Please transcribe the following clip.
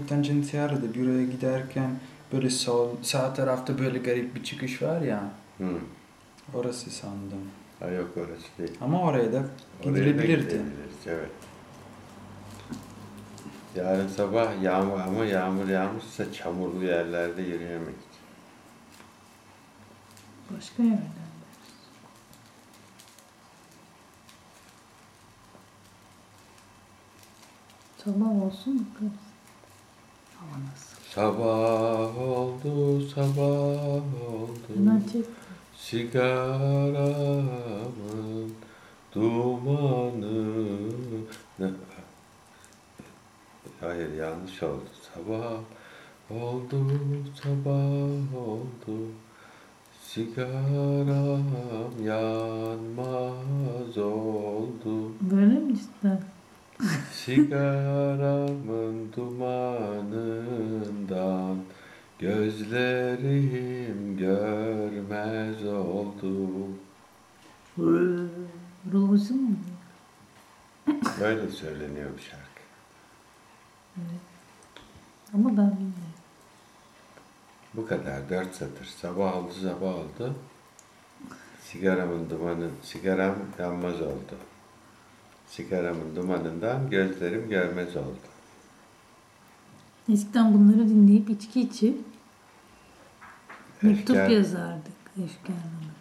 tangenziale büroya giderken böyle sağ tarafta böyle garip bir çıkış var ya. Orası sandım. Ha yok, orası değil. Ama oraya da Oraya da gidilebilirdi. gidebiliriz, evet. Yarın sabah yağmur, ama yağmur yağmışsa çamurlu yerlerde yürüyemeyiz. Başka yerden. Sabah olsun bakarız. Hava nasıl? Sabah oldu, sabah oldu. Hemen çek. Sigaramın dumanı. Hayır, yanlış oldu. Sabah oldu, sabah oldu. Sigaram yanmaz oldu. Böyle mi cidden? Sigaramın dumanından gözlerim görmez oldu. Ruhusu mu? Böyle söyleniyor bu şarkı. Evet. Ama ben bilmiyorum. Bu kadar, 4 satır. Sabah oldu, sabah oldu. Sigaram yanmaz oldu. Sigaramın dumanından gözlerim görmez oldu. Eskiden bunları dinleyip içki içip mektup Efkar- yazardık. Efkarlanır.